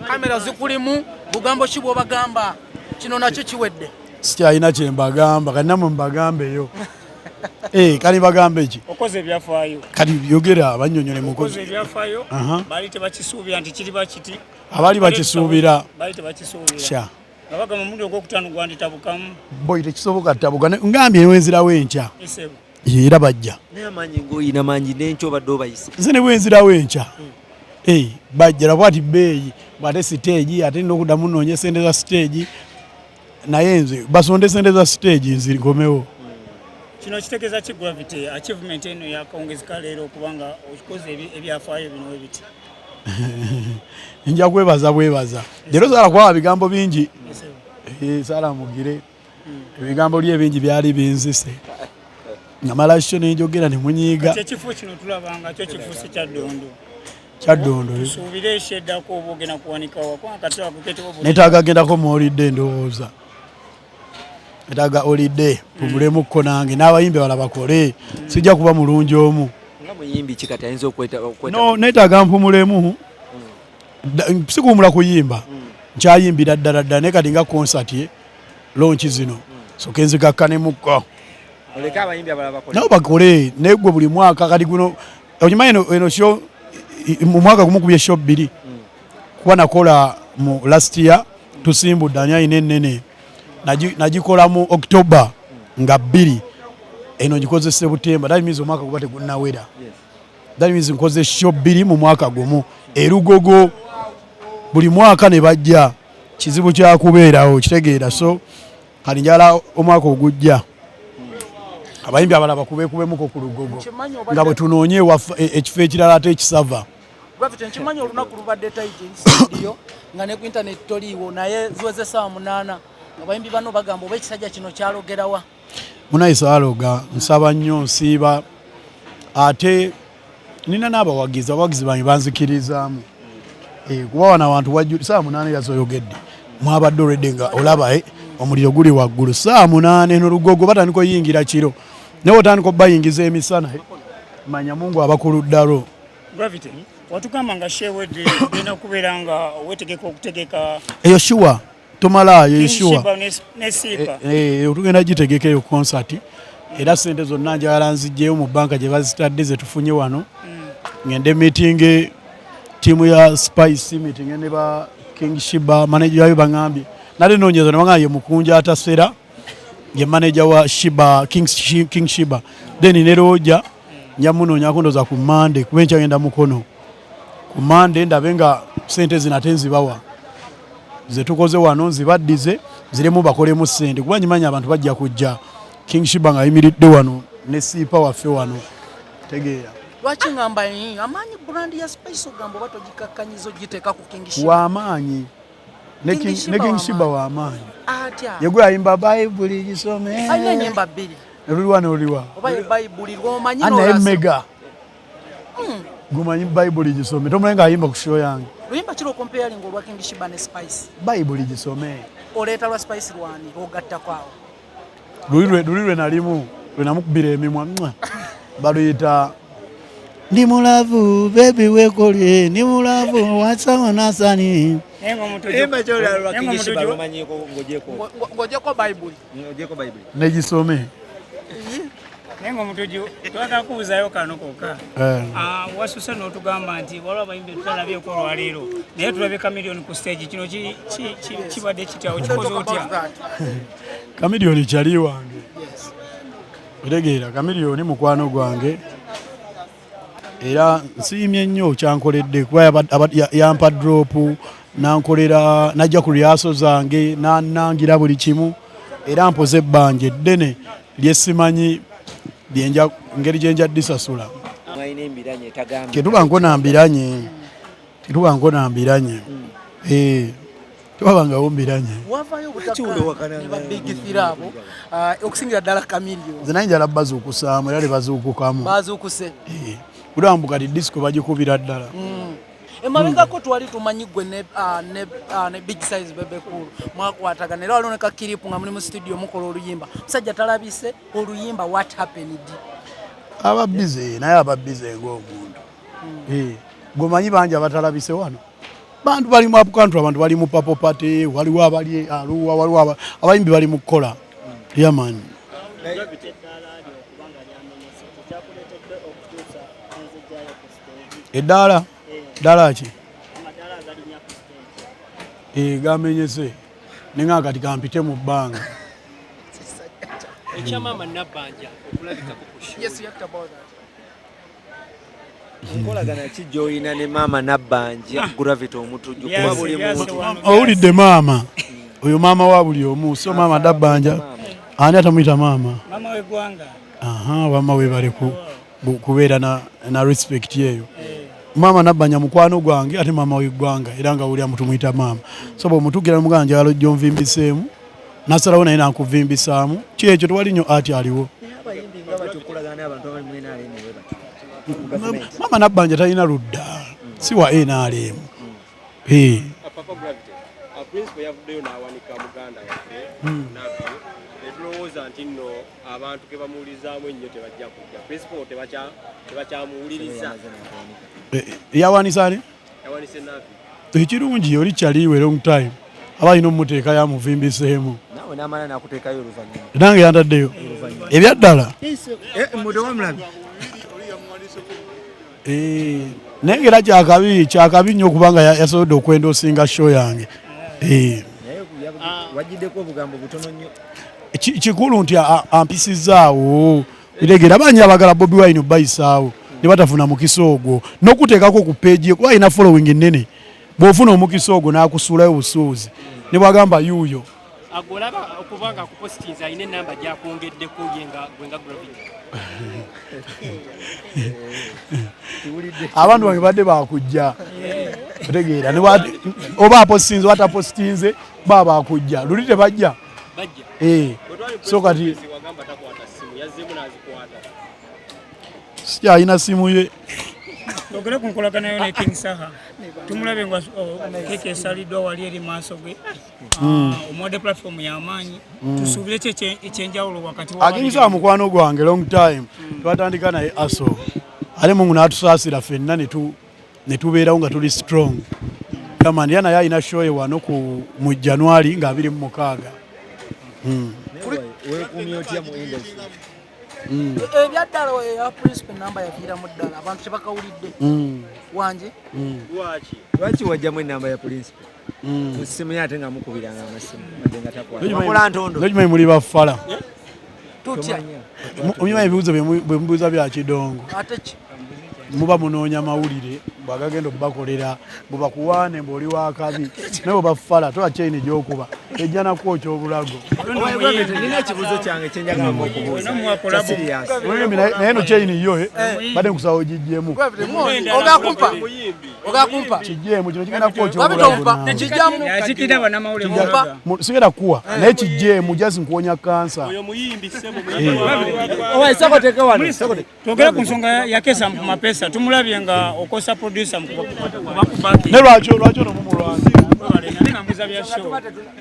kamera zikulimu bugambo kibwo bagamba kino nakyo kiwedde sikyalina kye mbagamba kati namwe mbagambeyo kali bagambe ki okoze ebyafaayo kati yogera abannyonnyole mukozi ebyafaayo baali tebakisuubira nti kiri bakiti abali bakisuubira baali tebakisuubira kya abagamba omundi ogwokutaano gwanditabukamu boyi tekisoboka tabuka ngambye wenzirawo enkya era bajja n'amaanyi ng'oyina maanyi n'enkya obadde obayise nze ne bwenzirawo enkya bajja labo ati bbeeyi bwate siteegi ate nina okuddamu noonye sente za siteegi naye nze basonde sente za siteegi nzinkomewo kino kitegeeza ki gravity achievement eno yakawungezeka leero okubanga okikoze ebyafaayo bino webiti nja kwebaza leero saala kwaba bigambo bingi saala mugire ebigambo lye bingi byali binzise ngamala kyo nenjogera nemunyiiga ekifo kino tulabanga kyo kifuuse kyaddondo tusuubire esyeddako oba ogenda kuwanikawo netaaga gendako muolidde ndowooza etaaga olidde pumulemu nange n'abayimbi bala bakole sijja kuba mulungi omu netaaga mpumulemu sikuwumula kuyimba nkyayimbira ddala naye kati nga konsati lonki zino soke nzigakkanemukko nabo bakole naye gwe buli mwaka kati guno okimanyi eno sho mu mwaka gumu kubye sho 2 kuba nakola mu last year tusimbudde ani ayina ennene nagikola mu October nga 2 eno ngikoze September that means omwaka guba tegunnawera that means nkoze sho 2 mu mwaka gumu erugogo buli mwaka ne bajja kizibu kyakubeerawo kitegeera so kali njala omwaka ogujja abayimbi abala bakubekubemuko ku lugogo nga bwe tunoonye ekifo ekirala ate ekisava nkimanyi olunaku lubadde studio nga ne ku internet toliiwo naye ziweze essaawa 8 abayimbi bano bagamba oba ekisajja kino kyalogerawa munayisa aloga nsaba nnyo nsiiba ate nina n'abawagizi bange banzikirizaamu kuba wana abantu wajju saa 8 yazoyogedde mwabadde olwedde nga olaba omuliro guli waggulu saa 8 n'olugogo batandika oyingira kiro naye otandika bayingiza emisana manya mungu abakuluddalo gravity watugamba nga shewedde ogenda kubeera nga wetegeka okutegeka eyo shuwa tomalayo eshuwa otugenda gitegeka eyo konsati era sente zonna njagala nzijjeyo mu banka gye bazitadde ze tufunye wano ngende meeting tiimu ya Spice meeting ne ba King Shiba manager yayo bangambye nale nonyeza nabanga ye mukunja atasera ye manager wa Shiba King Shiba then neroja nyamunonya kondoza ku Monday kubencha ngenda mukono ku Monday ndabenga sente zinatenzi bawa ze tukoze wano nzibaddize ziremu bakolemu sente kuba nyimanya abantu bajja kujja King Shiba nga yimiridde wano ne sipa waffe wano tegeera lwaki ngamba amaanyi brand ya Spice ogambo batojikakkanyizo giteeka ku King Shiba wa amaanyi ne King Shiba wa amaanyi atya yegwe ayimba Bible gisome ayina nyimba 2 ruliwa n'oliwa oba Bible lwomanyi ana mega gumanyi Bible gisome tomulenga ayimba ku show yange luyimba kiro comparing olwa King Shiba ne Spice Bible gisome oleeta lwa Spice lwani ogatta kwawo lulirwe nalimu lwenamukubira emimwa baluyita ndi mulavu baby wekolye ndi mulavu watsawa nasani ngojeko Bible negisome nengo Omutujju twagala kubuzayo kano kokka wasusa n'otugamba nti waliwo abayimbi tutalabyeko olwaleero naye tulabye Chameleone ku stage kino kibadde kityawo kikoze otya Chameleone kyali wange otegeera Chameleone mukwano gwange era nsiimye nnyo kyankoledde kuba yampa drop nankolera najja ku rehearsal zange nanangira buli kimu era mpoze ebbanja eddene lyesimanyi ngeri gyenja disasula ketuba nkonambiranye twabangawo mbiranye wavayo butakabigithira abo okusingira ddala Chameleone nze naye njala bazuukusaamu era lebazuukukamu bazuukuse kulambukati disco bagikubira ddala emabegako twali tumanyi gwe ne big size bebe cool mwakwatagana era waliwo ne kakiripu nga muli mu studio mukola oluyimba musajja talabise oluyimba what happened ababize naye ababize ng'omuntu gomanyi bangi abatalabise wano bantu bali mu upcountry abantu bali mu papo pate waliwo abali Arua waliwo abayimbi bali mu kukola yaman eddaala ki gamenyese nenga kati kampite mu bbanga ekyamama Nabbanja okulabikako ku Yes, you have to about that. nkolagana ki gy'olina ne maama Nabbanja Gravity Omutujju kuba buli muntu owulidde maama oyo maama wa buli omu so maama Nabbanja ani atamuyita maama mama w'eggwanga bamma we bali kubeera na respect yeyo maama Nabbanja mukwano gwange ate maama w'eggwanga era nga wuli amutumuyita maama so bw'omutugira mugamba njagala ojja onvimbiseemu nasalawo naye nakuvimbisaamu kyekyo tewali nnyo ati aliwo abayimbi nga batyo okulagana n'abantu abali mu NRM maama Nabbanja talina ludda si wa NRM Papa Gravity principal yavuddeyo n'awanika muganda waffe nabbi netulowooza nti nno abantu ke bamuwulirizaamu ennyo tebajja kujja principal tebakyamuwuliriza yawanisa ni yawanise nabbi ekirungi oli kyaliwe long time aba alina omuteeka yamuvimbiseemu nawe n'amala n'akuteekayo oluvannyuma nange yantaddeyo ebyaddala naye era kyakabi nnyo okubanga yasobodde okwenda osinga show yange wajiddeko obugambo butono nnyo kikulu nti ampisizaawo biregera abanyi abagala Bobi Wine bayisaawo ne batafuna mukisa ogwo n'okuteekako ku peegi kuba alina following ennene bw'ofuna omukisa ogwo n'akusuulayo busuuzi ne bwagamba yuuyo agolaba okubanga akupositinza alina enamba gyakwongeddeko gwenga Gravity abantu bange badde bakujja otegeera oba apositinze oba tapositinze baba bakujja luli tebajja so kati sikyalina simu ye ogere ku nkolagana yo ne King Saha tumulabe nga keke esaliddwa wali eri maaso ge omwode platform y'amaanyi tusuubire ekyenjawulo wakati agenyisa mukwano gwange long time twatandika naye aso ale Mungu n'atusaasira ffenna ne tubeerawo nga tuli strong kamani yana yalina show ye wano mu January nga 26 weekuumye otya mu industry ebyaddala eya principal namba yaviiramu ddala abantu tebakawulidde wanje lwaki wajjamu enamba ya principal mu ssimu ye ate nga mukubiranga amasimu adde nga takwala ntondo nokimanyi muli baffala tutya omumanyi ebibuuzo bwe mubuuza bya kidongo ate ki muba munoonya mawulire bwagagenda okubakolera bwebakuwaane mbaoli wakabi naye obaffala tola kyayini gyokuba ejja nakwokya obulago nina ekibuuzo kyange kyenjagala okubuuza naye no kyayini yo badde nkusaba ogijjemu ogakumpa kijjemu kino kigenda kwokya obulago yakikira banamawulire sigenda kuwa naye kijjemu jasi nkuwonya kansa twogere ku nsonga yakesa mu mapesa tumulabye nga okosa producer ne lwaki ono mumulwanzi nga mbuza bya show